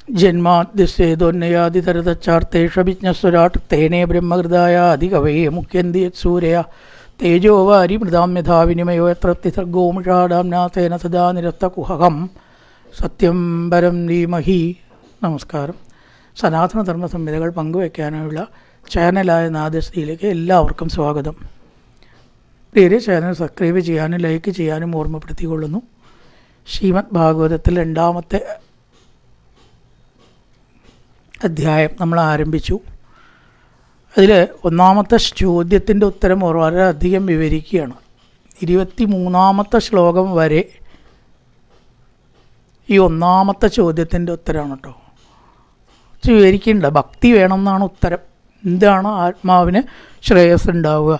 ജന്മാദ്യസേതോന്നയാതിതരതച്ചാർത്തേഷഭിജ്ഞസ്വരാട് തേനേ ബ്രഹ്മഹൃദായ അധികവയെ മുഖ്യന്തി യത്സൂരയ തേജോ വാരി മൃതാം യഥാ വിനിമയോ യത്ര ഗോമുഷാടാംനാഥേന സദാ നിരസ്തകുഹകം സത്യം പരം ധീമഹി. നമസ്കാരം. സനാതനധർമ്മ സംഹിതകൾ പങ്കുവയ്ക്കാനുള്ള ചാനലായ നാദശ്രീയിലേക്ക് എല്ലാവർക്കും സ്വാഗതം. പ്രിയരെ, ചാനൽ സബ്സ്ക്രൈബ് ചെയ്യാനും ലൈക്ക് ചെയ്യാനും ഓർമ്മപ്പെടുത്തിക്കൊള്ളുന്നു. ശ്രീമദ് ഭാഗവതത്തിൽ 2-ാമത്തെ അധ്യായം നമ്മൾ ആരംഭിച്ചു. അതിൽ 1-ാമത്തെ ചോദ്യത്തിൻ്റെ ഉത്തരം വളരെയധികം വിവരിക്കുകയാണ്. 23-ാമത്തെ ശ്ലോകം വരെ ഈ 1-ാമത്തെ ചോദ്യത്തിൻ്റെ ഉത്തരമാണ് കേട്ടോ. വിവരിക്കേണ്ട ഭക്തി വേണമെന്നാണ് ഉത്തരം. എന്താണ് ആത്മാവിന് ശ്രേയസ് ഉണ്ടാവുക?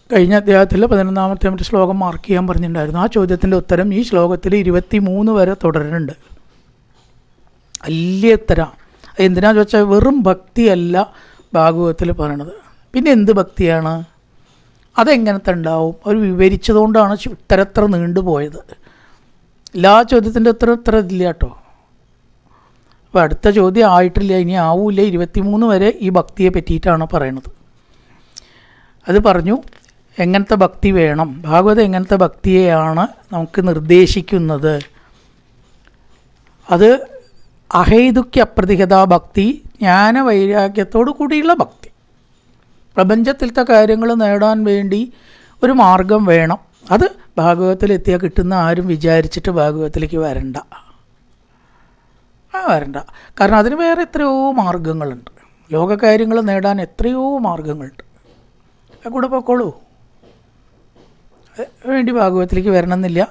കഴിഞ്ഞ അധ്യായത്തിൽ 11-ാമത്തെ ശ്ലോകം മാർക്ക് ചെയ്യാൻ പറഞ്ഞിട്ടുണ്ടായിരുന്നു. ആ ചോദ്യത്തിൻ്റെ ഉത്തരം ഈ ശ്ലോകത്തിൽ 23 വരെ തുടരുന്നുണ്ട്. വലിയ ഉത്തരം. എന്തിനാന്ന് വെച്ചാൽ വെറും ഭക്തിയല്ല ഭാഗവതത്തിൽ പറയണത്. പിന്നെ എന്ത് ഭക്തിയാണ്? അതെങ്ങനത്തെ ഉണ്ടാവും? അവർ വിവരിച്ചതുകൊണ്ടാണ് ഉത്തരത്ര നീണ്ടുപോയത്. എല്ലാ ചോദ്യത്തിൻ്റെ ഉത്തരം ഇത്ര ഇല്ല കേട്ടോ. അപ്പോൾ അടുത്ത ചോദ്യം ആയിട്ടില്ല, ഇനി ആവൂല. 23 വരെ ഈ ഭക്തിയെ പറ്റിയിട്ടാണ് പറയണത്. അത് പറഞ്ഞു എങ്ങനത്തെ ഭക്തി വേണം, ഭാഗവതം എങ്ങനത്തെ ഭക്തിയെയാണ് നമുക്ക് നിർദ്ദേശിക്കുന്നത്. അത് അഹൈതുക്യ അപ്രതിഹത ഭക്തി, ജ്ഞാനവൈരാഗ്യത്തോടു കൂടിയുള്ള ഭക്തി. പ്രപഞ്ചത്തിലത്തെ കാര്യങ്ങൾ നേടാൻ വേണ്ടി ഒരു മാർഗം വേണം. അത് ഭാഗവതത്തിലെത്തിയാൽ കിട്ടുന്ന ആരും വിചാരിച്ചിട്ട് ഭാഗവതത്തിലേക്ക് വരണ്ട. കാരണം അതിന് വേറെ എത്രയോ മാർഗങ്ങളുണ്ട്. ലോകകാര്യങ്ങൾ നേടാൻ എത്രയോ മാർഗങ്ങളുണ്ട്. കൂടെ പൊക്കോളൂ. വേണ്ടി ഭാഗവതത്തിലേക്ക് വരണമെന്നില്ല.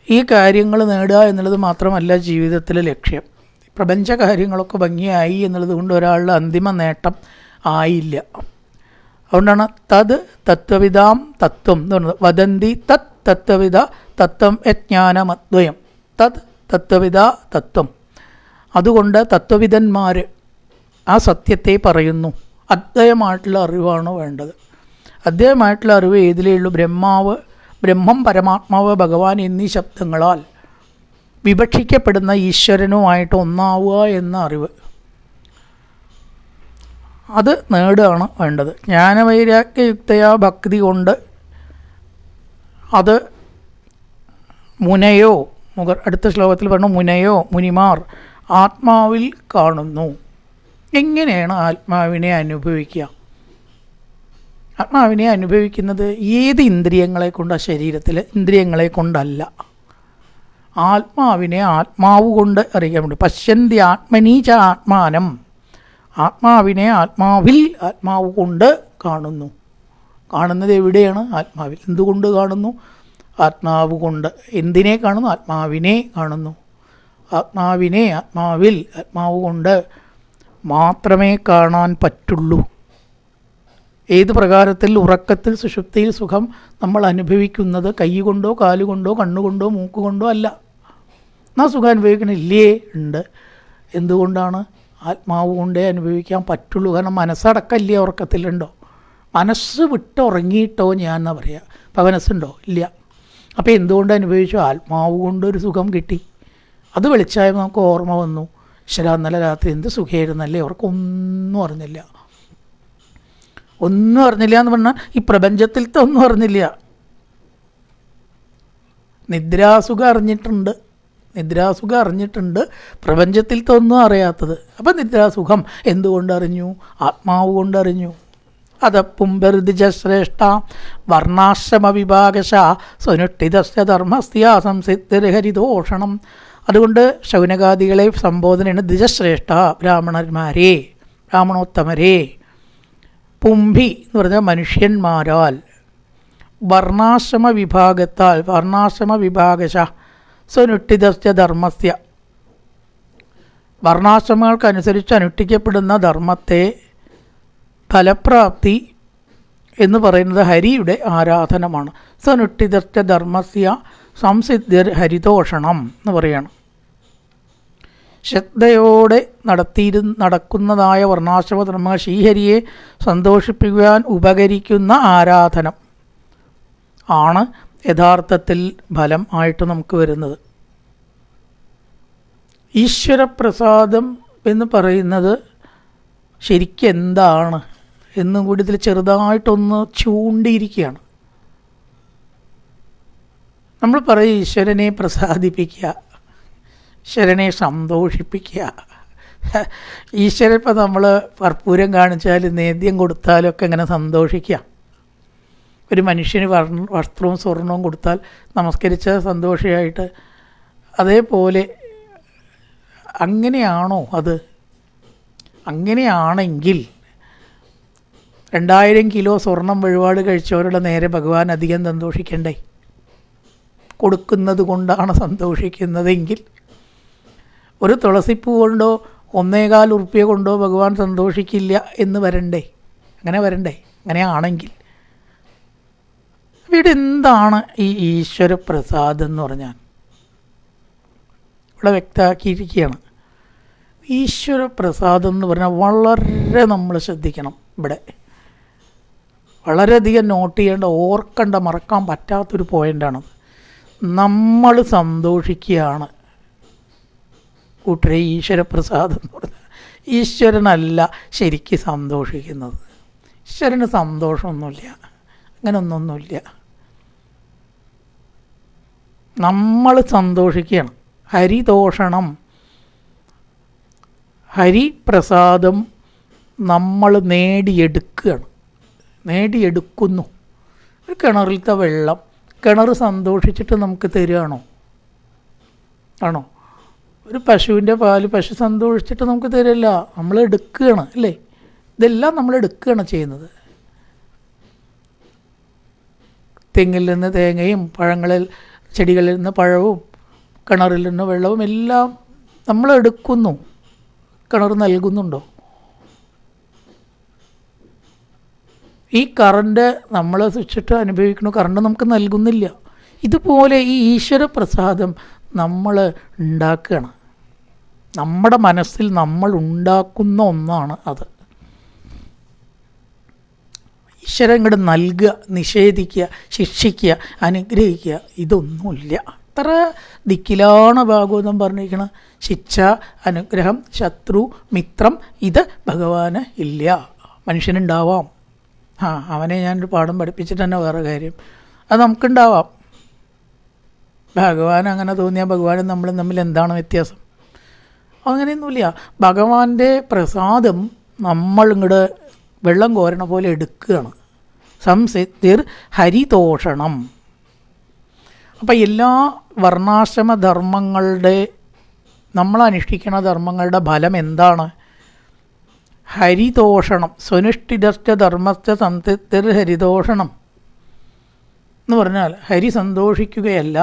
ഈ കാര്യങ്ങൾ നേടുക എന്നുള്ളത് മാത്രമല്ല ജീവിതത്തിലെ ലക്ഷ്യം. പ്രപഞ്ച കാര്യങ്ങളൊക്കെ ഭംഗിയായി എന്നുള്ളത് കൊണ്ട് ഒരാളുടെ അന്തിമ നേട്ടം ആയില്ല. അതുകൊണ്ടാണ് തത് തത്വവിദാം തത്വം എന്ന് പറയുന്നത്. വദന്തി തത് തത്വവിദ തത്വം യജ്ഞാനമദ്വയം. തത് തത്വവിദ തത്വം. അതുകൊണ്ട് തത്വവിദന്മാർ ആ സത്യത്തെ പറയുന്നു. അദ്വയമായിട്ടുള്ള അറിവാണ് വേണ്ടത്. അദ്വയമായിട്ടുള്ള അറിവ് ഏതിലേ ഉള്ളൂ? ബ്രഹ്മം, പരമാത്മാവ്, ഭഗവാൻ എന്നീ ശബ്ദങ്ങളാൽ വിവക്ഷിക്കപ്പെടുന്ന ഈശ്വരനുമായിട്ട് ഒന്നാവുക എന്ന അറിവ്, അത് നേടുകയാണ് വേണ്ടത്. ജ്ഞാനവൈരാഗ്യയുക്തയാ ഭക്തി കൊണ്ട് അത് മുനയോ, അടുത്ത ശ്ലോകത്തിൽ പറഞ്ഞു, മുനയോ മുനിമാർ ആത്മാവിൽ കാണുന്നു. എങ്ങനെയാണ് ആത്മാവിനെ അനുഭവിക്കുക? ആത്മാവിനെ അനുഭവിക്കുന്നത് ഏത് ഇന്ദ്രിയങ്ങളെ കൊണ്ടാണ്? ശരീരത്തിലെ ഇന്ദ്രിയങ്ങളെ കൊണ്ടല്ല. ആത്മാവിനെ ആത്മാവ് കൊണ്ട് അറിയാൻ വേണ്ടി. പശ്യന്തി ആത്മനീച ആത്മാനം. ആത്മാവിനെ ആത്മാവിൽ, ആത്മാവ് കൊണ്ട് കാണുന്നു. കാണുന്നത് എവിടെയാണ്? ആത്മാവിൽ. എന്തുകൊണ്ട് കാണുന്നു? ആത്മാവ് കൊണ്ട്. എന്തിനെ കാണുന്നു? ആത്മാവിനെ കാണുന്നു. ആത്മാവിനെ ആത്മാവിൽ, ആത്മാവ് കൊണ്ട് മാത്രമേ കാണാൻ പറ്റുള്ളൂ. ഏത് പ്രകാരത്തിൽ? ഉറക്കത്തിൽ, സുഷുപ്തിയിൽ സുഖം നമ്മൾ അനുഭവിക്കുന്നത് കൈ കൊണ്ടോ കാലുകൊണ്ടോ കണ്ണുകൊണ്ടോ മൂക്കുകൊണ്ടോ അല്ല. എന്നാൽ സുഖം അനുഭവിക്കണില്ലേ? ഉണ്ട്. എന്തുകൊണ്ടാണ്? ആത്മാവ് കൊണ്ടേ അനുഭവിക്കാൻ പറ്റുള്ളൂ. കാരണം മനസ്സടക്കമില്ലേ ഉറക്കത്തിലുണ്ടോ? മനസ്സ് വിട്ടുറങ്ങിയിട്ടോ ഞാൻ എന്നാ പറയുക. അപ്പം മനസ്സുണ്ടോ? ഇല്ല. അപ്പോൾ എന്തുകൊണ്ട് അനുഭവിച്ചു? ആത്മാവ് കൊണ്ടൊരു സുഖം കിട്ടി. അത് വെളിച്ചായപ്പോൾ നമുക്ക് ഓർമ്മ വന്നു, ഈശ്വരാ ഇന്നലെ രാത്രി എന്ത് സുഖമായിരുന്നല്ലേ, അവർക്കൊന്നും അറിഞ്ഞില്ല. ഒന്നും അറിഞ്ഞില്ല എന്ന് പറഞ്ഞാൽ ഈ പ്രപഞ്ചത്തിലത്തെ ഒന്നും അറിഞ്ഞില്ല. നിദ്രാസുഖം അറിഞ്ഞിട്ടുണ്ട്, പ്രപഞ്ചത്തിലത്തെ ഒന്നും അറിയാത്തത്. അപ്പം നിദ്രാസുഖം എന്തുകൊണ്ട് അറിഞ്ഞു? ആത്മാവ് കൊണ്ടറിഞ്ഞു. അതപ്പുംബർദിജ ശ്രേഷ്ഠ വർണ്ണാശ്രമ വിഭാഗശ സ്വനുഷ്ഠിതസ്യ ധർമ്മസ്യ സംസിദ്ധിർഹരിദോഷണം. അതുകൊണ്ട് ശൗനകാദികളെ സംബോധനയാണ് ദ്വിജശ്രേഷ്ഠ, ബ്രാഹ്മണന്മാരെ, ബ്രാഹ്മണോത്തമരെ. പുംഭി എന്ന് പറഞ്ഞാൽ മനുഷ്യന്മാരാൽ, വർണ്ണാശ്രമ വിഭാഗത്താൽ, വർണ്ണാശ്രമ വിഭാഗശ സ്വനുഷ്ഠിതസ്യ ധർമ്മസ്യ, വർണ്ണാശ്രമങ്ങൾക്കനുസരിച്ച് അനുഷ്ഠിക്കപ്പെടുന്ന ധർമ്മത്തെ ഫലപ്രാപ്തി എന്ന് പറയുന്നത് ഹരിയുടെ ആരാധനമാണ്. സ്വനുഷ്ഠിതസ്യ ധർമ്മസ്യ സംസിദ്ധിർ ഹരിതോഷണം എന്ന് പറയാണ്. ശ്രദ്ധയോടെ നടക്കുന്നതായ വർണ്ണാശ്രമധർമ്മ ശ്രീഹരിയെ സന്തോഷിപ്പിക്കുവാൻ ഉപകരിക്കുന്ന ആരാധനം ആണ് യഥാർത്ഥത്തിൽ ഫലം ആയിട്ട് നമുക്ക് വരുന്നത്. ഈശ്വരപ്രസാദം എന്ന് പറയുന്നത് ശരിക്കും എന്താണ് എന്നും കൂടി ഇതിൽ ചെറുതായിട്ടൊന്ന് ചൂണ്ടിയിരിക്കുകയാണ്. നമ്മൾ പറയും ഈശ്വരനെ പ്രസാദിപ്പിക്കുക, ഈശ്വരനെ സന്തോഷിപ്പിക്കുക. ഈശ്വരൻ ഇപ്പം നമ്മൾ കർപ്പൂരം കാണിച്ചാലും നേദ്യം കൊടുത്താലും ഒക്കെ ഇങ്ങനെ സന്തോഷിക്കുക. ഒരു മനുഷ്യന് വസ്ത്രവും സ്വർണവും കൊടുത്താൽ നമസ്കരിച്ച സന്തോഷിയായിട്ട്, അതേപോലെ അങ്ങനെയാണോ അത്? അങ്ങനെയാണെങ്കിൽ 2000 കിലോ സ്വർണം വഴിപാട് കഴിച്ചവരുടെ നേരെ ഭഗവാൻ അധികം സന്തോഷിക്കണ്ടേ? കൊടുക്കുന്നത് കൊണ്ടാണ് സന്തോഷിക്കുന്നതെങ്കിൽ ഒരു തുളസിപ്പൂ കൊണ്ടോ 1.25 ഉറുപ്പ്യ കൊണ്ടോ ഭഗവാൻ സന്തോഷിക്കില്ല എന്ന് വരണ്ടേ? അങ്ങനെ വരണ്ടേ? അങ്ങനെയാണെങ്കിൽ ഇവിടെ എന്താണ് ഈ ഈശ്വരപ്രസാദം എന്ന് പറഞ്ഞാൽ? ഇവിടെ വ്യക്തമാക്കിയിരിക്കുകയാണ്. ഈശ്വരപ്രസാദം എന്ന് പറഞ്ഞാൽ വളരെ നമ്മൾ ശ്രദ്ധിക്കണം. ഇവിടെ വളരെയധികം നോട്ട് ചെയ്യേണ്ട, ഓർക്കേണ്ട, മറക്കാൻ പറ്റാത്തൊരു പോയിൻ്റാണത്. നമ്മൾ സന്തോഷിക്കുകയാണ് കൂട്ടരെ ഈശ്വരപ്രസാദം എന്ന് പറഞ്ഞാൽ. ഈശ്വരനല്ല ശരിക്ക് സന്തോഷിക്കുന്നത്. ഈശ്വരന് സന്തോഷമൊന്നുമില്ല, അങ്ങനെയൊന്നൊന്നുമില്ല. നമ്മൾ സന്തോഷിക്കുകയാണ്. ഹരിതോഷണം, ഹരിപ്രസാദം നമ്മൾ നേടിയെടുക്കുകയാണ്, നേടിയെടുക്കുന്നു. ഒരു കിണറിലത്തെ വെള്ളം കിണർ സന്തോഷിച്ചിട്ട് നമുക്ക് തരികയാണോ? ആണോ? ഒരു പശുവിൻ്റെ പാല് പശു സന്തോഷിച്ചിട്ട് നമുക്ക് തരില്ല, നമ്മൾ എടുക്കുകയാണ് അല്ലേ? ഇതെല്ലാം നമ്മൾ എടുക്കുകയാണ് ചെയ്യുന്നത്. തെങ്ങിൽ നിന്ന് തേങ്ങയും, പഴങ്ങളിൽ ചെടികളിൽ നിന്ന് പഴവും, കിണറിൽ നിന്ന് വെള്ളവും എല്ലാം നമ്മൾ എടുക്കുന്നു. കിണർ നൽകുന്നുണ്ടോ? ഈ കറണ്ട് നമ്മൾ സ്വിച്ചിട്ട് അനുഭവിക്കണ കറണ്ട് നമുക്ക് നൽകുന്നില്ല. ഇതുപോലെ ഈ ഈശ്വരപ്രസാദം നമ്മൾ ഉണ്ടാക്കുകയാണ്. നമ്മുടെ മനസ്സിൽ നമ്മൾ ഉണ്ടാക്കുന്ന ഒന്നാണ് അത്. ഈശ്വരൻ ഇങ്ങോട്ട് നൽകുക, നിഷേധിക്കുക, ശിക്ഷിക്കുക, അനുഗ്രഹിക്കുക, ഇതൊന്നുമില്ല. അത്ര ദിക്കിലാണ് ഭാഗവതം പറഞ്ഞിരിക്കുന്നത്. ശിക്ഷ, അനുഗ്രഹം, ശത്രു, മിത്രം, ഇത് ഭഗവാന് ഇല്ല. മനുഷ്യനുണ്ടാവാം. അവനെ ഞാനൊരു പാഠം പഠിപ്പിച്ചിട്ട് തന്നെ വേറെ കാര്യം, അത് നമുക്കുണ്ടാവാം. ഭഗവാൻ അങ്ങനെ തോന്നിയാൽ ഭഗവാനും നമ്മളും തമ്മിൽ എന്താണ് വ്യത്യാസം? അങ്ങനെയൊന്നുമില്ല. ഭഗവാന്റെ പ്രസാദം നമ്മൾ ഇങ്ങോട്ട് വെള്ളം കോരണ പോലെ എടുക്കുകയാണ്. സംസിദ്ധിർ ഹരിതോഷണം. അപ്പം എല്ലാ വർണ്ണാശ്രമധർമ്മങ്ങളുടെ, നമ്മൾ അനുഷ്ഠിക്കുന്ന ധർമ്മങ്ങളുടെ ഫലം എന്താണ്? ഹരിതോഷണം. സ്വനുഷ്ഠിതശ്ച ധർമ്മശ്ച സംസിദ്ധിർ ഹരിതോഷണം എന്ന് പറഞ്ഞാൽ ഹരി സന്തോഷിക്കുകയല്ല,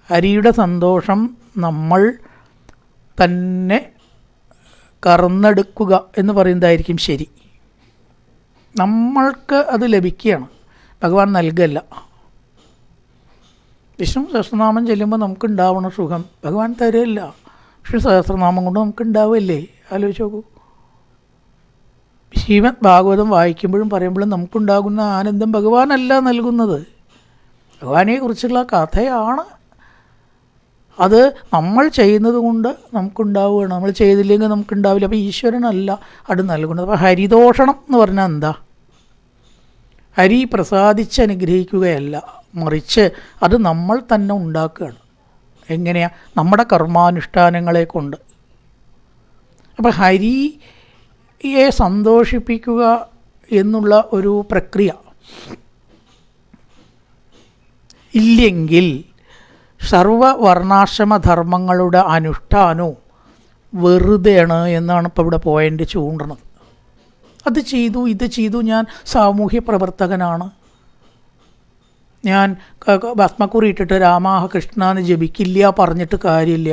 ഹരിയുടെ സന്തോഷം നമ്മൾ തന്നെ കറന്നെടുക്കുക എന്ന് പറയുന്നതായിരിക്കും ശരി. നമ്മൾക്ക് അത് ലഭിക്കുകയാണ്, ഭഗവാൻ നൽകല്ല. വിഷ്ണു സഹസ്രനാമം ചെല്ലുമ്പോൾ നമുക്കുണ്ടാവണ സുഖം ഭഗവാൻ തരില്ല. വിഷ്ണു സഹസ്രനാമം കൊണ്ട് നമുക്കുണ്ടാവില്ലേ? ആലോചിച്ച് നോക്കൂ. ശ്രീമദ് ഭാഗവതം വായിക്കുമ്പോഴും പറയുമ്പോഴും നമുക്കുണ്ടാകുന്ന ആനന്ദം ഭഗവാനല്ല നൽകുന്നത്, ഭഗവാനെക്കുറിച്ചുള്ള കഥയാണ്. അത് നമ്മൾ ചെയ്യുന്നത് കൊണ്ട് നമുക്കുണ്ടാവുകയാണ്, നമ്മൾ ചെയ്തില്ലെങ്കിൽ നമുക്കുണ്ടാവില്ല. അപ്പോൾ ഈശ്വരനല്ല അത് നൽകുന്നത്. അപ്പോൾ ഹരിതോഷണം എന്ന് പറഞ്ഞാൽ എന്താ? ഹരി പ്രസാദിച്ച് അനുഗ്രഹിക്കുകയല്ല, മറിച്ച് അത് നമ്മൾ തന്നെ ഉണ്ടാക്കുകയാണ്. എങ്ങനെയാണ്? നമ്മുടെ കർമാനുഷ്ഠാനങ്ങളെ കൊണ്ട്. അപ്പോൾ ഹരിയെ സന്തോഷിപ്പിക്കുക എന്നുള്ള ഒരു പ്രക്രിയ ഇല്ലെങ്കിൽ സർവവർണ്ണാശ്രമധർമ്മങ്ങളുടെ അനുഷ്ഠാനവും വെറുതെയാണ് എന്നാണ് ഇപ്പോൾ ഇവിടെ പോയിൻ്റ് ചൂണ്ടണത്. അത് ചെയ്തു, ഇത് ചെയ്തു, ഞാൻ സാമൂഹ്യ പ്രവർത്തകനാണ്, ഞാൻ ഭസ്മക്കുറി ഇട്ടിട്ട് രാമാഹ കൃഷ്ണ എന്ന് ജപിക്കില്ല പറഞ്ഞിട്ട് കാര്യമില്ല,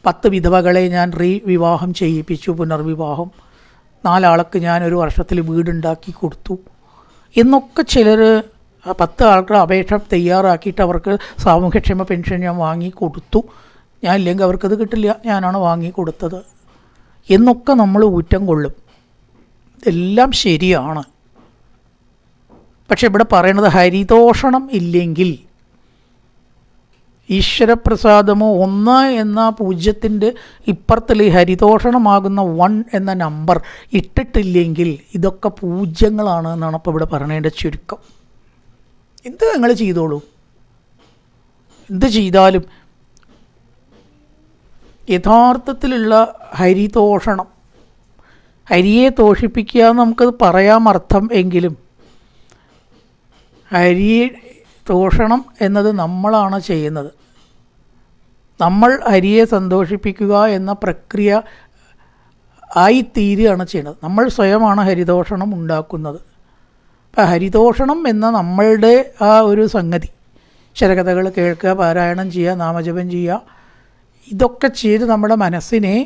10 വിധവകളെ ഞാൻ വിവാഹം ചെയ്യിപ്പിച്ചു, പുനർവിവാഹം, 4 ആൾക്ക് ഞാൻ ഒരു വർഷത്തിൽ വീടുണ്ടാക്കി കൊടുത്തു എന്നൊക്കെ ചിലർ 10 ആൾക്കുടെ അപേക്ഷ തയ്യാറാക്കിയിട്ട് അവർക്ക് സാമൂഹ്യക്ഷേമ പെൻഷൻ ഞാൻ വാങ്ങിക്കൊടുത്തു, ഞാൻ ഇല്ലെങ്കിൽ അവർക്കത് കിട്ടില്ല, ഞാനാണ് വാങ്ങിക്കൊടുത്തത് എന്നൊക്കെ നമ്മൾ ഊറ്റം കൊള്ളും. ഇതെല്ലാം ശരിയാണ്. പക്ഷെ ഇവിടെ പറയണത് ഹരിതോഷണം ഇല്ലെങ്കിൽ ഈശ്വരപ്രസാദമോ 1 എന്ന പൂജ്യത്തിൻ്റെ ഇപ്പുറത്തിൽ ഹരിതോഷണമാകുന്ന 1 എന്ന നമ്പർ ഇട്ടിട്ടില്ലെങ്കിൽ ഇതൊക്കെ പൂജ്യങ്ങളാണ് എന്നാണ് ഇപ്പോൾ ഇവിടെ പറയേണ്ട ചുരുക്കം. എന്ത് നിങ്ങൾ ചെയ്തോളൂ, എന്ത് ചെയ്താലും യഥാർത്ഥത്തിലുള്ള ഹരിതോഷണം, ഹരിയെ തോഷിപ്പിക്കുക എന്ന് നമുക്കത് പറയാം അർത്ഥം എങ്കിലും ഹരിയെ തോഷണം എന്നത് നമ്മളാണ് ചെയ്യുന്നത്. നമ്മൾ ഹരിയെ സന്തോഷിപ്പിക്കുക എന്ന പ്രക്രിയ ആയിത്തീരുകയാണ് ചെയ്യുന്നത്. നമ്മൾ സ്വയമാണ് ഹരിതോഷണം ഉണ്ടാക്കുന്നത്. അപ്പം ഹരിതോഷണം എന്ന നമ്മളുടെ ആ ഒരു സംഗതി, ശരകഥകൾ കേൾക്കുക, പാരായണം ചെയ്യുക, നാമജപം ചെയ്യുക, ഇതൊക്കെ ചെയ്ത് നമ്മുടെ മനസ്സിനെ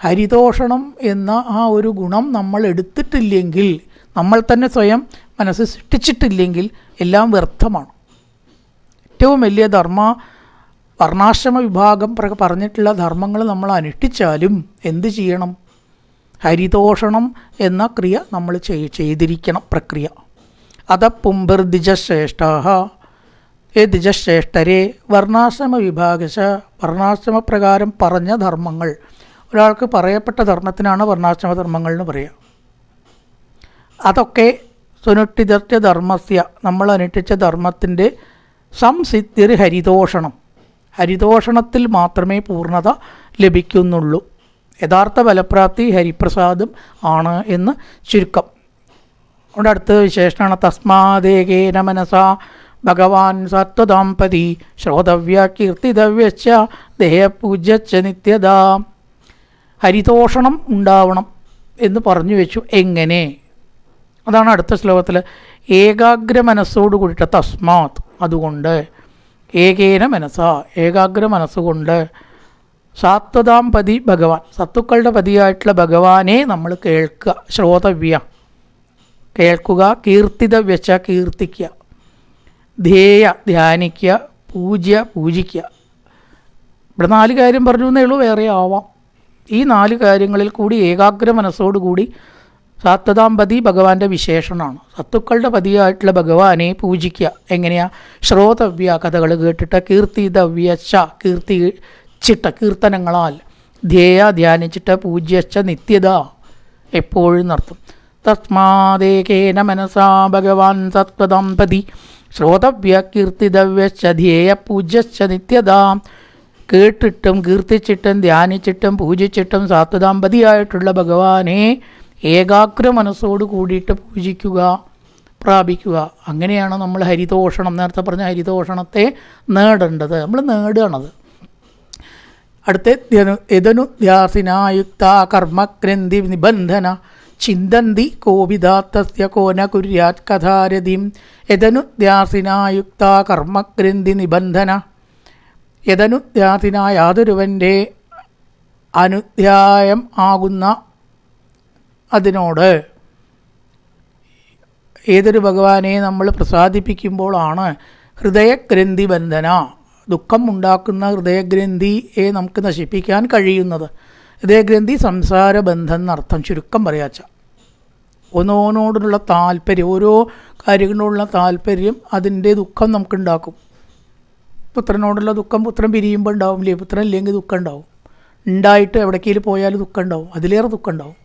ഹരിതോഷണം എന്ന ആ ഒരു ഗുണം നമ്മൾ എടുത്തിട്ടില്ലെങ്കിൽ, നമ്മൾ തന്നെ സ്വയം മനസ്സ് സൃഷ്ടിച്ചിട്ടില്ലെങ്കിൽ എല്ലാം വ്യർത്ഥമാണ്. ഏറ്റവും വലിയ വർണ്ണാശ്രമ വിഭാഗം പറഞ്ഞിട്ടുള്ള ധർമ്മങ്ങൾ നമ്മൾ അനുഷ്ഠിച്ചാലും എന്ത് ചെയ്യണം? ഹരിതോഷണം എന്ന ക്രിയ നമ്മൾ ചെയ്തിരിക്കണം. പ്രക്രിയ അതപ്പുംബർ ദ്വിജശ്രേഷ്ഠാഹ, ദ്വിജശ്രേഷ്ഠരെ വർണ്ണാശ്രമ വിഭാഗശ, വർണ്ണാശ്രമപ്രകാരം പറഞ്ഞ ധർമ്മങ്ങൾ. ഒരാൾക്ക് പറയപ്പെട്ട ധർമ്മത്തിനാണ് വർണ്ണാശ്രമ ധർമ്മങ്ങൾ എന്ന് പറയുക. അതൊക്കെ സുനുഷ്ഠിതർച്ച ധർമ്മസ്യ, നമ്മൾ അനുഷ്ഠിച്ച ധർമ്മത്തിൻ്റെ സംസിദ്ധിർ ഹരിതോഷണം, ഹരിതോഷണത്തിൽ മാത്രമേ പൂർണ്ണത ലഭിക്കുന്നുള്ളൂ. യഥാർത്ഥ ഫലപ്രാപ്തി ഹരിപ്രസാദം ആണ് എന്ന് ചുരുക്കം. അവിടെ അടുത്ത വിശേഷണമാണ് തസ്മാദേകേന മനസാ ഭഗവാൻ സത്വദാംപതി ശ്രോതവ്യ കീർത്തിതവ്യശ്ച ദേഹപൂജ്യച്ച നിത്യത. ഹരിതോഷണം ഉണ്ടാവണം എന്ന് പറഞ്ഞു വെച്ചു. എങ്ങനെ? അതാണ് അടുത്ത ശ്ലോകത്തിൽ. ഏകാഗ്ര മനസ്സോട് കൂടിയിട്ട് തസ്മാത്, അതുകൊണ്ട്, ഏകേന മനസ്സാ, ഏകാഗ്ര മനസ്സുകൊണ്ട്, സാത്വതാം പതി ഭഗവാൻ, സത്തുക്കളുടെ പതിയായിട്ടുള്ള ഭഗവാനെ നമ്മൾ കേൾക്കുക, ശ്രോതവ്യ കേൾക്കുക, കീർത്തിതവ്യച്ച കീർത്തിക്കുക, ധ്യേയ ധ്യാനിക്കുക, പൂജിക്കുക. ഇവിടെ 4 കാര്യം പറഞ്ഞു എന്നേ ഉള്ളൂ, വേറെ ആവാം. ഈ 4 കാര്യങ്ങളിൽ കൂടി ഏകാഗ്ര മനസ്സോടുകൂടി സാത്വതാംപതി ഭഗവാന്റെ വിശേഷണമാണ്. സത്തുക്കളുടെ പതിയായിട്ടുള്ള ഭഗവാനെ പൂജിക്കുക. എങ്ങനെയാ? ശ്രോതവ്യ, കഥകൾ കേട്ടിട്ട്, കീർത്തിതവ്യച്ച കീർത്തിച്ചിട്ട കീർത്തനങ്ങളാൽ, ധ്യേയ ധ്യാനിച്ചിട്ട്, പൂജ്യച്ച നിത്യത എപ്പോഴും നടത്തും. തസ്മാദേകേന മനസാ ഭഗവാൻ സത്വദാംപതി ശ്രോതവ്യ കീർത്തിതവ്യച്ച ധ്യേയ പൂജ്യച്ച നിത്യത. കേട്ടിട്ടും കീർത്തിച്ചിട്ടും ധ്യാനിച്ചിട്ടും പൂജിച്ചിട്ടും സാത്വദാംപതിയായിട്ടുള്ള ഭഗവാനെ ഏകാഗ്ര മനസ്സോട് കൂടിയിട്ട് പൂജിക്കുക, പ്രാപിക്കുക. അങ്ങനെയാണ് നമ്മൾ ഹരിതോഷണം, നേരത്തെ പറഞ്ഞ ഹരിതോഷണത്തെ നേടേണ്ടത്. നമ്മൾ നേടുകയാണത്. അടുത്ത യദനുധ്യാസിനായുക്ത കർമ്മഗ്രന്ഥി നിബന്ധന ചിന്തന്തി കോവിദാത്തസ്യ കോന കുര്യാത് കഥാരഥിം. യദനുധ്യാസിനായുക്ത കർമ്മഗ്രന്ഥി നിബന്ധന, യദനുധ്യാസിന യാതൊരുവൻ്റെ അനുധ്യായം ആകുന്ന അതിനോട്, ഏതൊരു ഭഗവാനെ നമ്മൾ പ്രസാദിപ്പിക്കുമ്പോഴാണ് ഹൃദയഗ്രന്ഥി ബന്ധന, ദുഃഖം ഉണ്ടാക്കുന്ന ഹൃദയഗ്രന്ഥിയെ നമുക്ക് നശിപ്പിക്കാൻ കഴിയുന്നത്. ഹൃദയഗ്രന്ഥി സംസാരബന്ധം എന്നർത്ഥം, ചുരുക്കം പറയാച്ച. ഓരോന്നോടുള്ള താല്പര്യം, ഓരോ കാര്യങ്ങളോടുള്ള താല്പര്യം അതിൻ്റെ ദുഃഖം നമുക്കുണ്ടാക്കും. പുത്രനോടുള്ള ദുഃഖം, പുത്രൻ പിരിയുമ്പോൾ ഉണ്ടാവില്ലേ? പുത്രൻ ഇല്ലെങ്കിൽ ദുഃഖം ഉണ്ടാവും. ഉണ്ടായിട്ട് എവിടേക്കെങ്കിലും പോയാൽ ദുഃഖം ഉണ്ടാവും, അതിലേറെ ദുഃഖം ഉണ്ടാവും.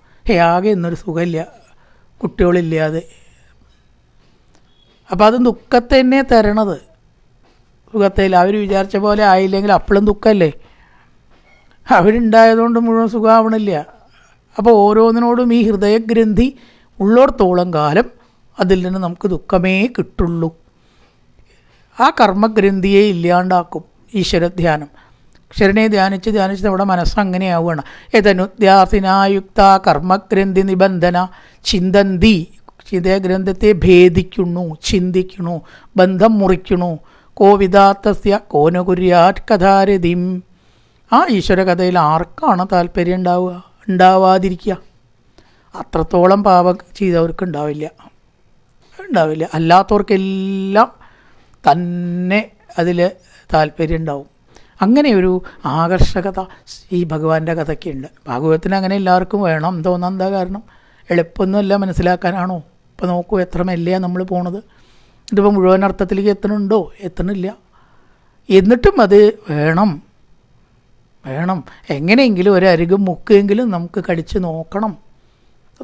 ആകെ എന്നൊരു സുഖമില്ല കുട്ടികളില്ലാതെ. അപ്പോൾ അത് ദുഃഖത്തെ തന്നെ തരണത്. സുഖത്തില്ല, അവർ വിചാരിച്ച പോലെ ആയില്ലെങ്കിൽ അപ്പോഴും ദുഃഖമല്ലേ. അവരുണ്ടായതുകൊണ്ട് മുഴുവൻ സുഖമാവണില്ല. അപ്പോൾ ഓരോന്നിനോടും ഈ ഹൃദയഗ്രന്ഥി ഉള്ളിടത്തോളം കാലം അതിൽ നിന്ന് നമുക്ക് ദുഃഖമേ കിട്ടുള്ളൂ. ആ കർമ്മഗ്രന്ഥിയെ ഇല്ലാണ്ടാക്കും ഈശ്വരധ്യാനം. ഈശ്വരനെ ധ്യാനിച്ച് നമ്മുടെ മനസ്സങ്ങനെയാവുകയാണ്. യദനുധ്യാസിനായുക്ത കർമ്മഗ്രന്ഥി നിബന്ധന ചിന്തന്തി, ഹൃദയഗ്രന്ഥത്തെ ഭേദിക്കുന്നു, ചിന്തിക്കുന്നു, ബന്ധം മുറിക്കുന്നു. കോവിദാത്തസ്യ കോനുകുര്യാത് കഥാരഥിം. ആ ഈശ്വരകഥയിൽ ആർക്കാണ് താല്പര്യം ഉണ്ടാവാതിരിക്കുക? അത്രത്തോളം പാപം ചെയ്തവർക്ക് ഉണ്ടാവില്ല. അല്ലാത്തവർക്കെല്ലാം തന്നെ അതിൽ താല്പര്യം ഉണ്ടാവും. അങ്ങനെ ഒരു ആകർഷകത ഈ ഭഗവാന്റെ കഥയ്ക്കുണ്ട്. ഭാഗവതത്തിന് അങ്ങനെ എല്ലാവർക്കും വേണം തോന്നാൻ എന്താ കാരണം? എളുപ്പമൊന്നുമല്ല മനസ്സിലാക്കാനാണോ? ഇപ്പോൾ നോക്കൂ, എത്ര മെല്ലെയാണ് നമ്മൾ പോണത്. ഇതിപ്പോൾ മുഴുവൻ അർത്ഥത്തിലേക്ക് എത്തണുണ്ടോ? എത്തണില്ല. എന്നിട്ടും അത് വേണം. എങ്ങനെയെങ്കിലും ഒരരുകും മുക്കെങ്കിലും നമുക്ക് കടിച്ച് നോക്കണം.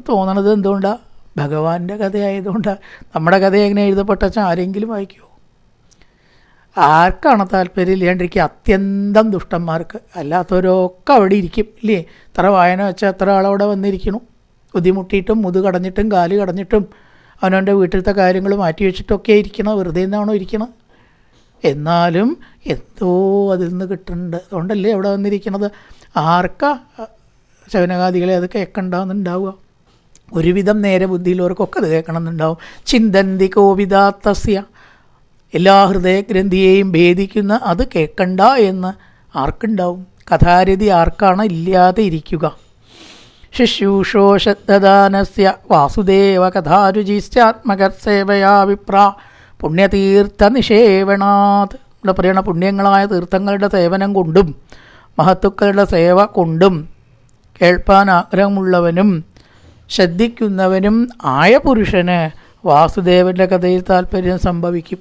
തോന്നണത് എന്തുകൊണ്ടാണ്? ഭഗവാന്റെ കഥയായതുകൊണ്ടാണ്. നമ്മുടെ കഥ എങ്ങനെ എഴുതപ്പെട്ടച്ചാൽ ആരെങ്കിലും വായിക്കുമോ? ആർക്കാണ് താല്പര്യം ഇല്ലാണ്ടിരിക്കുക? അത്യന്തം ദുഷ്ടന്മാർക്ക്. അല്ലാത്തവരൊക്കെ അവിടെ ഇരിക്കും ഇല്ലേ? എത്ര വായന വെച്ചാൽ എത്ര ആളവിടെ വന്നിരിക്കണു. ബുദ്ധിമുട്ടിയിട്ടും മുതുകടഞ്ഞിട്ടും കാല് കടഞ്ഞിട്ടും അവനവൻ്റെ വീട്ടിലത്തെ കാര്യങ്ങൾ മാറ്റി വെച്ചിട്ടൊക്കെ ഇരിക്കണം. വെറുതെ എന്നാണോ ഇരിക്കണം? എന്നാലും എന്തോ അതിൽ നിന്ന് കിട്ടുന്നുണ്ട്. അതുകൊണ്ടല്ലേ അവിടെ വന്നിരിക്കണത്. ആർക്കാ ശവനകാദികളെ അത് കേൾക്കണ്ടെന്നുണ്ടാവുക? ഒരുവിധം നേരെ ബുദ്ധിയിലുള്ളവർക്കൊക്കെ അത് കേൾക്കണമെന്നുണ്ടാവും. ചിന്തന്തി കോവിദാത്തസ്യ, എല്ലാ ഹൃദയഗ്രന്ഥിയെയും ഭേദിക്കുന്ന അത് കേൾക്കണ്ട എന്ന് ആർക്കുണ്ടാവും? കഥാരതി ആർക്കാണ് ഇല്ലാതെ ഇരിക്കുക? ശുശ്രൂഷോഷദാനസ്യ വാസുദേവ കഥാരുചിശ്ചാത്മകർസേവയാ വിപ്ര പുണ്യതീർത്ഥ നിഷേവണാത്. ഇവിടെ പറയണ പുണ്യങ്ങളായ തീർത്ഥങ്ങളുടെ സേവനം കൊണ്ടും മഹത്തുക്കളുടെ സേവ കൊണ്ടും കേൾപ്പാൻ ആഗ്രഹമുള്ളവനും ശ്രദ്ധിക്കുന്നവനും ആയ പുരുഷന് വാസുദേവൻ്റെ കഥയിൽ താല്പര്യം സംഭവിക്കും.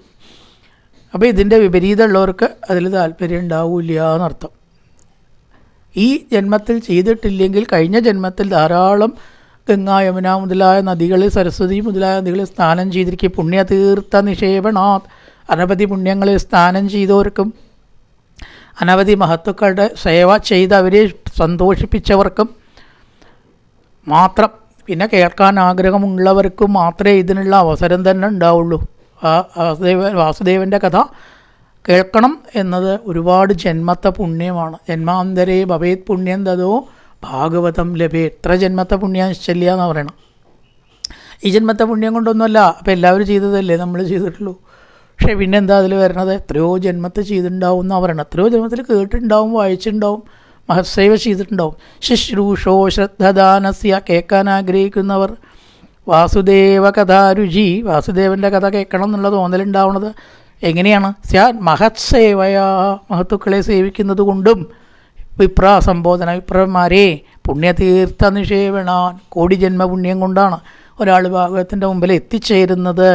അപ്പോൾ ഇതിൻ്റെ വിപരീതമുള്ളവർക്ക് അതിൽ താല്പര്യം ഉണ്ടാവില്ല എന്നർത്ഥം. ഈ ജന്മത്തിൽ ചെയ്തിട്ടില്ലെങ്കിൽ കഴിഞ്ഞ ജന്മത്തിൽ ധാരാളം ഗംഗ, യമുന മുതലായ നദികളിൽ, സരസ്വതി മുതലായ നദികളിൽ സ്നാനം ചെയ്തിരിക്കും. പുണ്യതീർത്ഥ നിഷേവണാത്, അനവധി പുണ്യങ്ങളിൽ സ്നാനം ചെയ്തവർക്കും അനവധി മഹത്തുക്കളുടെ സേവ ചെയ്ത് അവരെ സന്തോഷിപ്പിച്ചവർക്കും മാത്രം, പിന്നെ കേൾക്കാൻ ആഗ്രഹമുള്ളവർക്കും മാത്രമേ ഇതിനുള്ള അവസരം തന്നെ ഉണ്ടാവുള്ളൂ. വാസുദേവൻ്റെ കഥ കേൾക്കണം എന്നത് ഒരുപാട് ജന്മത്തെ പുണ്യമാണ്. ജന്മാന്തരേ ഭവേത് പുണ്യം തതോ ഭാഗവതം ലഭേ. എത്ര ജന്മത്തെ പുണ്യം നിശ്ചല്യ എന്ന് പറയണം. ഈ ജന്മത്തെ പുണ്യം കൊണ്ടൊന്നുമല്ല, അപ്പോൾ എല്ലാവരും ചെയ്തതല്ലേ നമ്മൾ ചെയ്തിട്ടുള്ളൂ. പക്ഷേ പിന്നെന്താ അതിൽ വരണത്? എത്രയോ ജന്മത്തെ ചെയ്തിട്ടുണ്ടാവും എന്നാണ് പറയണത്. എത്രയോ ജന്മത്തിൽ കേട്ടിട്ടുണ്ടാവും, വായിച്ചിട്ടുണ്ടാവും, മഹസേവ ചെയ്തിട്ടുണ്ടാവും. ശുശ്രൂഷോ ശ്രദ്ധദാനസ്യ, കേൾക്കാൻ ആഗ്രഹിക്കുന്നവർ. വാസുദേവ കഥാരുചി, വാസുദേവൻ്റെ കഥ കേൾക്കണം എന്നുള്ള തോന്നലുണ്ടാവുന്നത് എങ്ങനെയാണ്? സ്യാൻ മഹത്സേവയാ, മഹത്തുക്കളെ സേവിക്കുന്നത് കൊണ്ടും. വിപ്ര സംബോധന, വിപ്രന്മാരെ പുണ്യതീർത്ഥ നിഷേവണാൻ, കോടി ജന്മപുണ്യം കൊണ്ടാണ് ഒരാൾ ഭാഗവതത്തിൻ്റെ മുമ്പിൽ എത്തിച്ചേരുന്നത്.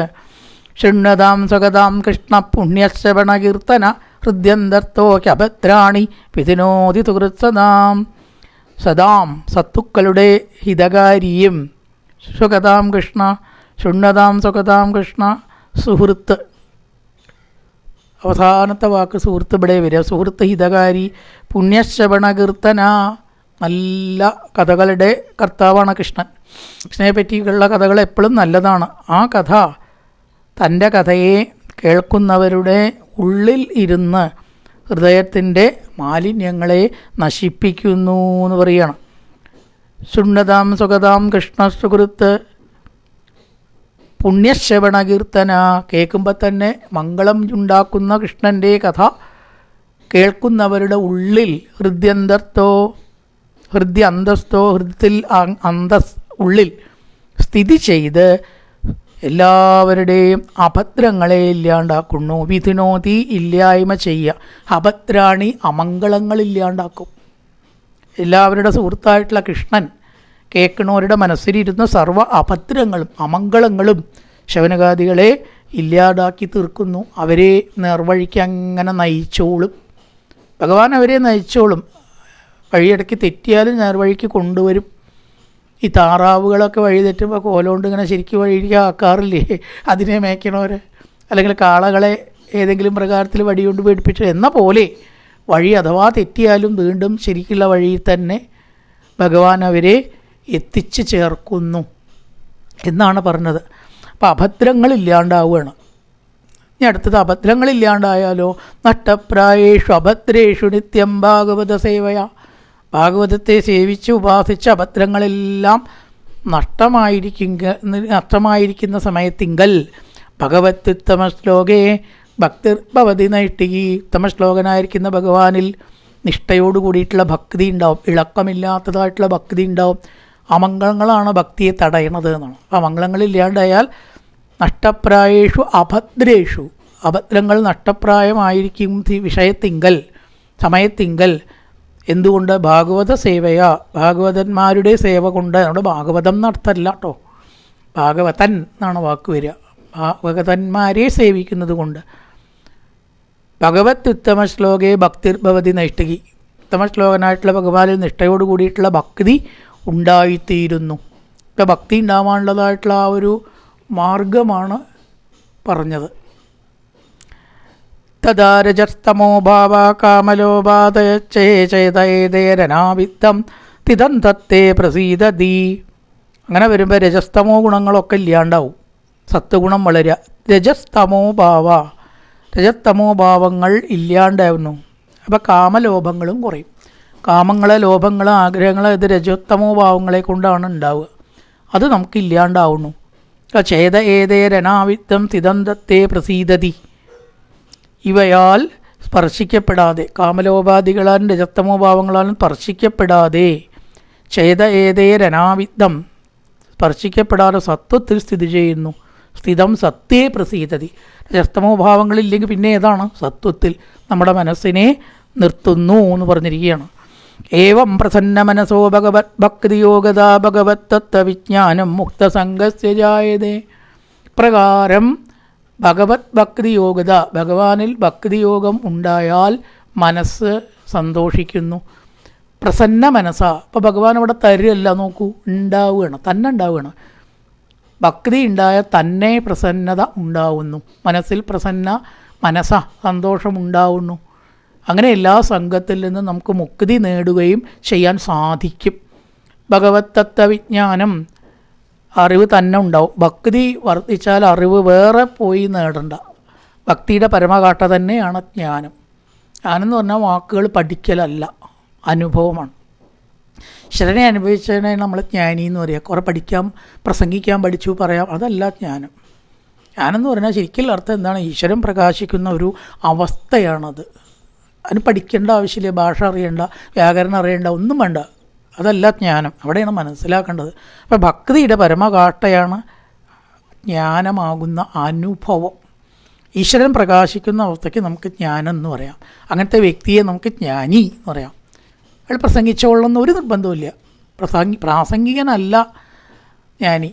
ശൃണ്വതാം സ്വഗതാം കൃഷ്ണ പുണ്യശ്രവണ കീർത്തന ഹൃദ്യന്തർത്തോക്യഭദ്രാണി വിധിനോതി സുഹൃത്സദാം. സദാം സത്തുക്കളുടെ ഹിതകാരിയും. സ്വഗതാം കൃഷ്ണ, ശൃണ്വതാം സ്വഗതാം കൃഷ്ണ, സുഹൃത്ത്. അവസാനത്തെ വാക്ക് സുഹൃത്ത് ഇവിടെ വരിക. സുഹൃത്ത്, ഹിതകാരി. പുണ്യശ്രവണ കീർത്തന, നല്ല കഥകളുടെ കർത്താവാണ് കൃഷ്ണൻ. കൃഷ്ണനെ പറ്റിയുള്ള കഥകൾ എപ്പോഴും നല്ലതാണ്. ആ കഥ, തൻ്റെ കഥയെ കേൾക്കുന്നവരുടെ ഉള്ളിൽ ഇരുന്ന് ഹൃദയത്തിൻ്റെ മാലിന്യങ്ങളെ നശിപ്പിക്കുന്നു എന്ന് പറയുകയാണ്. ശൃണ്വതാം സ്വഗതാം കൃഷ്ണ സുഹൃത്ത് പുണ്യശ്രവണ കീർത്തന, കേൾക്കുമ്പോൾ തന്നെ മംഗളം ഉണ്ടാക്കുന്ന കൃഷ്ണൻ്റെ കഥ കേൾക്കുന്നവരുടെ ഉള്ളിൽ ഹൃദ്യന്തസ്ഥോ, ഹൃദയത്തിൽ ഉള്ളിൽ സ്ഥിതി ചെയ്ത് എല്ലാവരുടെയും അഭദ്രങ്ങളെ ഇല്ലാണ്ടാക്കുന്നു. വിധിനോതി, ഇല്ലായ്മ ചെയ്യുക. അഭദ്രാണി, അമംഗളങ്ങളില്ലാണ്ടാക്കും. എല്ലാവരുടെ സുഹൃത്തായിട്ടുള്ള കൃഷ്ണൻ കേൾക്കണവരുടെ മനസ്സിലിരുന്ന സർവ്വ അഭദ്രങ്ങളും അമംഗളങ്ങളും ശവനകാദികളെ ഇല്ലാതാക്കി തീർക്കുന്നു. അവരെ നേർവഴിക്ക് അങ്ങനെ നയിച്ചോളും. ഭഗവാൻ അവരെ നയിച്ചോളും. വഴിയിടയ്ക്ക് തെറ്റിയാലും നേർവഴിക്ക് കൊണ്ടുവരും. ഈ താറാവുകളൊക്കെ വഴി തെറ്റുമ്പോൾ കോലുകൊണ്ട് ഇങ്ങനെ ശരിക്കും വഴിക്ക് ആക്കാറില്ലേ അതിനെ മേയ്ക്കണവർ? അല്ലെങ്കിൽ കാളകളെ ഏതെങ്കിലും പ്രകാരത്തിൽ വടികൊണ്ട് പേടിപ്പിച്ച് എന്ന പോലെ വഴി അഥവാ തെറ്റിയാലും വീണ്ടും ശരിക്കുള്ള വഴിയിൽ തന്നെ ഭഗവാൻ അവരെ എത്തിച്ച് ചേർക്കുന്നു എന്നാണ് പറഞ്ഞത്. അപ്പോൾ അഭദ്രങ്ങളില്ലാണ്ടാവുകയാണ്. ഇനി അടുത്തത് അഭദ്രങ്ങളില്ലാണ്ടായാലോ? നഷ്ടപ്രായേഷു അഭദ്രേഷു നിത്യം ഭാഗവത സേവയ. ഭാഗവതത്തെ സേവിച്ച് ഉപാസിച്ച അഭദ്രങ്ങളെല്ലാം നഷ്ടമായിരിക്കുന്ന സമയത്തിങ്കൽ ഭഗവത്യുത്തമ ശ്ലോകേ ഭക്തിർഭവതി നൈഷ്ഠികി. ഉത്തമ ശ്ലോകനായിരിക്കുന്ന ഭഗവാനിൽ നിഷ്ഠയോട് കൂടിയിട്ടുള്ള ഭക്തി ഉണ്ടാവും, ഇളക്കമില്ലാത്തതായിട്ടുള്ള ഭക്തി ഉണ്ടാവും. അമംഗളങ്ങളാണ് ഭക്തിയെ തടയണത് എന്നാണ്. അമംഗളങ്ങളില്ലാണ്ടായാൽ നഷ്ടപ്രായേഷു അഭദ്രേഷു, അഭദ്രങ്ങൾ നഷ്ടപ്രായമായിരിക്കും വിഷയത്തിങ്കൽ, സമയത്തിങ്കൽ. എന്തുകൊണ്ട്? ഭാഗവത സേവയാ, ഭാഗവതന്മാരുടെ സേവ കൊണ്ട്. നമ്മുടെ ഭാഗവതം നടത്തല്ല കേട്ടോ, ഭാഗവതൻ എന്നാണ് വാക്ക് വരിക. ഭാഗവതന്മാരെ സേവിക്കുന്നത് കൊണ്ട്. ഭഗവത് ഉത്തമ ശ്ലോകേ ഭക്തിർഭവതി നൈഷ്ഠികി. ഉത്തമ ശ്ലോകനായിട്ടുള്ള ഭഗവാനിൽ നിഷ്ഠയോട് കൂടിയിട്ടുള്ള ഭക്തി ഉണ്ടായിത്തീരുന്നു. ഇപ്പം ഭക്തി ഉണ്ടാവാനുള്ളതായിട്ടുള്ള ആ ഒരു മാർഗമാണ് പറഞ്ഞത്. തദാ രജസ്തമോ ഭാവ കാമലോപാതയേതേരനാവിത്തം തിതം തത്തേ പ്രസീദതി. അങ്ങനെ വരുമ്പോൾ രജസ്തമോ ഗുണങ്ങളൊക്കെ ഇല്ലാണ്ടാവും, സത്വഗുണം വളരുക. രജസ്തമോ ഭാവങ്ങൾ ഇല്ലാണ്ടാവുന്നു. അപ്പോൾ കാമലോഭങ്ങളും കുറയും. കാമങ്ങളെ, ലോഭങ്ങൾ, ആഗ്രഹങ്ങൾ ഇത് രജസ്തമോ ഭാവങ്ങളെ കൊണ്ടാണ് ഉണ്ടാവുക. അത് നമുക്ക് ഇല്ലാണ്ടാവുന്നു. ചേത ഏതേരനാവിത്തം തിതം തത്തേ പ്രസീദതി. ഇവയാൽ സ്പർശിക്കപ്പെടാതെ, കാമലോപാധികളാലും രജസ്തമോ ഭാവങ്ങളാലും സ്പർശിക്കപ്പെടാതെ, ചേത ഏതേരനാവിത്തം സ്പർശിക്കപ്പെടാതെ സത്വത്തിൽ സ്ഥിതി ചെയ്യുന്നു. സ്ഥിതം സത്യേ പ്രസീദതി. രജസ്തമോ ഭാവങ്ങളില്ലെങ്കിൽ പിന്നെ ഏതാണ്? സത്വത്തിൽ നമ്മുടെ മനസ്സിനെ നിർത്തുന്നു എന്ന് പറഞ്ഞിരിക്കുകയാണ്. ഏവം പ്രസന്ന മനസോ ഭഗവത് ഭക്തിയോഗതാ ഭഗവത് തത്വവിജ്ഞാനം മുക്തസംഗസ്യ ജായതേ. പ്രകാരം ഭഗവത് ഭക്തിയോഗത, ഭഗവാനിൽ ഭക്തിയോഗം ഉണ്ടായാൽ മനസ്സ് സന്തോഷിക്കുന്നു. പ്രസന്ന മനസ്സാ. അപ്പോൾ ഭഗവാൻ അവിടെ തരുമല്ല, നോക്കൂ, ഉണ്ടാവുകയാണ്, തന്നെ ഉണ്ടാവുകയാണ്. ഭക്തി ഉണ്ടായ തന്നെ പ്രസന്നത ഉണ്ടാവുന്നു. മനസ്സിൽ പ്രസന്ന സന്തോഷമുണ്ടാവുന്നു. അങ്ങനെ എല്ലാ സംഘത്തിൽ നിന്നും നമുക്ക് മുക്തി നേടുകയും ചെയ്യാൻ സാധിക്കും. ഭഗവത് തത്വവിജ്ഞാനം, അറിവ് തന്നെ ഉണ്ടാവും. ഭക്തി വർദ്ധിച്ചാൽ അറിവ് വേറെ പോയി നേടണ്ട. ഭക്തിയുടെ പരമകാട്ട തന്നെയാണ് ജ്ഞാനം. ജ്ഞാനം എന്ന് പറഞ്ഞാൽ വാക്കുകൾ പഠിക്കലല്ല, അനുഭവമാണ്. ശരണെ അനുഭവിച്ചതിനെ നമ്മൾ ജ്ഞാനി എന്ന് പറയുക. കുറേ പ്രസംഗിക്കാൻ പഠിച്ചു പറയാം, അതല്ല ജ്ഞാനം. ജ്ഞാനം എന്ന് പറഞ്ഞാൽ ശരിക്കും അർത്ഥം എന്താണ്? ഈശ്വരൻ പ്രകാശിക്കുന്ന ഒരു അവസ്ഥയാണത്. അതിന് പഠിക്കേണ്ട ആവശ്യമില്ല, ഭാഷ അറിയേണ്ട, വ്യാകരണം അറിയേണ്ട, ഒന്നും വേണ്ട. അതല്ല ജ്ഞാനം. അവിടെയാണ് മനസ്സിലാക്കേണ്ടത്. അപ്പോൾ ഭക്തിയുടെ പരമകാട്ടയാണ് ജ്ഞാനമാകുന്ന അനുഭവം. ഈശ്വരൻ പ്രകാശിക്കുന്ന അവസ്ഥയ്ക്ക് നമുക്ക് ജ്ഞാനം എന്ന് പറയാം. അങ്ങനത്തെ വ്യക്തിയെ നമുക്ക് ജ്ഞാനി എന്ന് പറയാം. അയാൾ പ്രസംഗിച്ചോളണമെന്ന് ഒരു നിർബന്ധമില്ല. പ്രാസംഗികനല്ല ജ്ഞാനി.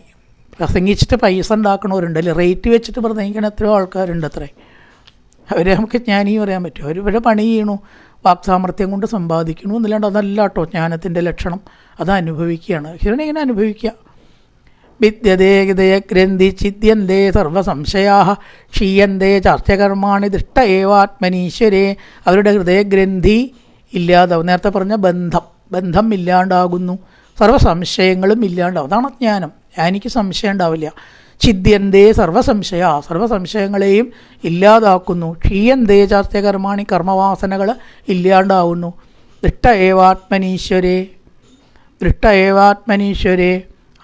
പ്രസംഗിച്ചിട്ട് പൈസ ഉണ്ടാക്കണവരുണ്ട്, അല്ലേ? റേറ്റ് വെച്ചിട്ട് പ്രസംഗിക്കണ എത്രയോ ആൾക്കാരുണ്ട്. അത്രേ അവരെ നമുക്ക് ജ്ഞാനി പറയാൻ പറ്റും. അവരിവരെ പണി ചെയ്യണു, വാക്സാമർത്ഥ്യം കൊണ്ട് സമ്പാദിക്കണു എന്നല്ലാണ്ട് അതല്ല കേട്ടോ ജ്ഞാനത്തിൻ്റെ ലക്ഷണം. അത് അനുഭവിക്കുകയാണ്. ഹിരണിങ്ങനെ അനുഭവിക്കുക. വിദ്യതേ ഹൃദയഗ്രന്ഥി ചിദ്യന്തേ സർവസംശയാ ക്ഷീയന്തേ ചാർച്ചകർമാണി ദൃഷ്ട ഏവാത്മനീശ്വരേ. അവരുടെ ഹൃദയഗ്രന്ഥി ഇല്ലാതാവും. നേരത്തെ പറഞ്ഞ ബന്ധം ഇല്ലാണ്ടാകുന്നു. സർവ്വസംശയങ്ങളും ഇല്ലാണ്ടാവും. അതാണ് ജ്ഞാനം. ജ്ഞാനിക്ക് സംശയം ഉണ്ടാവില്ല. ചിദ്യന്തേ സർവസംശയങ്ങളെയും ഇല്ലാതാക്കുന്നു. ക്ഷീയന്തേ ചാർച്ചകർമാണി, കർമ്മവാസനകൾ ഇല്ലാണ്ടാവുന്നു. ദൃഷ്ട ഏവാത്മനീശ്വരേ.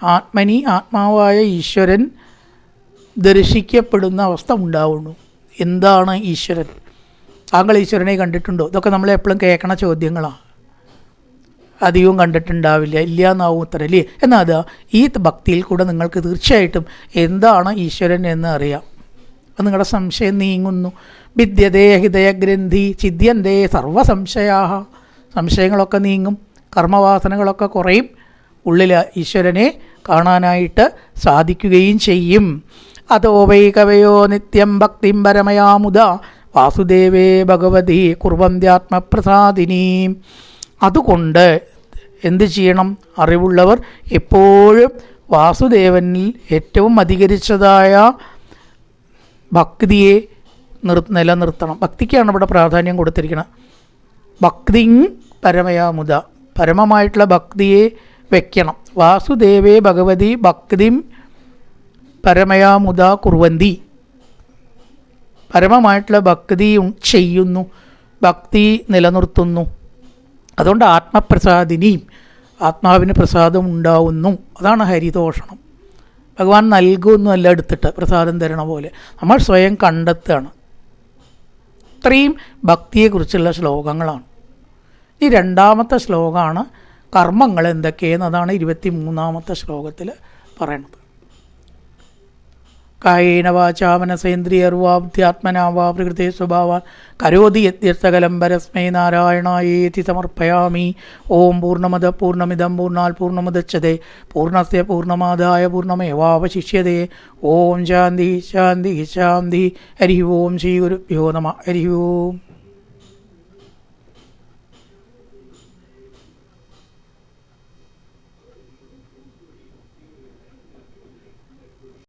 ആത്മനി, ആത്മാവായ ഈശ്വരൻ ദർശിക്കപ്പെടുന്ന അവസ്ഥ ഉണ്ടാവുന്നു. എന്താണ് ഈശ്വരൻ? താങ്കൾ ഈശ്വരനെ കണ്ടിട്ടുണ്ടോ? ഇതൊക്കെ നമ്മളെപ്പോഴും കേൾക്കണ ചോദ്യങ്ങളാണ്. അധികവും കണ്ടിട്ടുണ്ടാവില്ല, ഇല്ല എന്നാവും ഉത്തരം, അല്ലേ? എന്നാൽ അത് ഈ ഭക്തിയിൽ കൂടെ നിങ്ങൾക്ക് തീർച്ചയായിട്ടും എന്താണ് ഈശ്വരൻ എന്ന് അറിയാം. അപ്പം നിങ്ങളുടെ സംശയം നീങ്ങുന്നു. വിദ്യതേ ഹൃദയഗ്രന്ഥി ചിദ്യന്തേ സർവസംശയാ. സംശയങ്ങളൊക്കെ നീങ്ങും, കർമ്മവാസനകളൊക്കെ കുറയും. ഉള്ളിൽ ഈശ്വരനെ കാണാനായിട്ട് സാധിക്കുകയും ചെയ്യും. അതോ വൈ കവയോ നിത്യം ഭക്തിം പരമയാമുദ വാസുദേവേ ഭഗവതി കുർവന്ത്യാത്മപ്രസാദിനി. അതുകൊണ്ട് എന്ത് ചെയ്യണം? അറിവുള്ളവർ എപ്പോഴും വാസുദേവനിൽ ഏറ്റവും അധികരിച്ചതായ ഭക്തിയെ നിലനിർത്തണം. ഭക്തിക്കാണ് ഇവിടെ പ്രാധാന്യം കൊടുത്തിരിക്കുന്നത്. ഭക്തി പരമയാമുദ, പരമമായിട്ടുള്ള ഭക്തിയെ വയ്ക്കണം. വാസുദേവേ ഭഗവതി ഭക്തിം പരമയാമുദ കുർവന്തി. പരമമായിട്ടുള്ള ഭക്തി ചെയ്യുന്നു, ഭക്തി നിലനിർത്തുന്നു. അതുകൊണ്ട് ആത്മപ്രസാദിനിയും, ആത്മാവിന് പ്രസാദം ഉണ്ടാവുന്നു. അതാണ് ഹരിതോഷണം. ഭഗവാൻ നൽകുമൊന്നുമല്ല എടുത്തിട്ട് പ്രസാദം തരണ പോലെ, നമ്മൾ സ്വയം കണ്ടെത്തുകയാണ്. ഇത്രയും ഭക്തിയെക്കുറിച്ചുള്ള ശ്ലോകങ്ങളാണ്. ഈ രണ്ടാമത്തെ ശ്ലോകമാണ് കർമ്മങ്ങൾ എന്തൊക്കെയെന്നതാണ് 23-ാമത്തെ ശ്ലോകത്തിൽ പറയണത്. കായേന വാചാ മനസേന്ദ്രിയർവാ ബുദ്ധ്യാത്മനാ വാ പ്രകൃതേ സ്വഭാവാൻ കരോതി യദ്യസകലം പരസ്മൈ നാരായണായേതി സമർപ്പയാമി. ഓം പൂർണ്ണമദ പൂർണ്ണമിദം പൂർണ്ണാൽ പൂർണ്ണമുദച്യതേ പൂർണ്ണസ്യ പൂർണ്ണമാദായ പൂർണ്ണമേവാവശിഷ്യതേ. ഓം ശാന്തി ശാന്തി ശാന്തി. ഹരി ഓം ശ്രീ ഗുരുഭ്യോ നമഃ. ഹരി ഓം.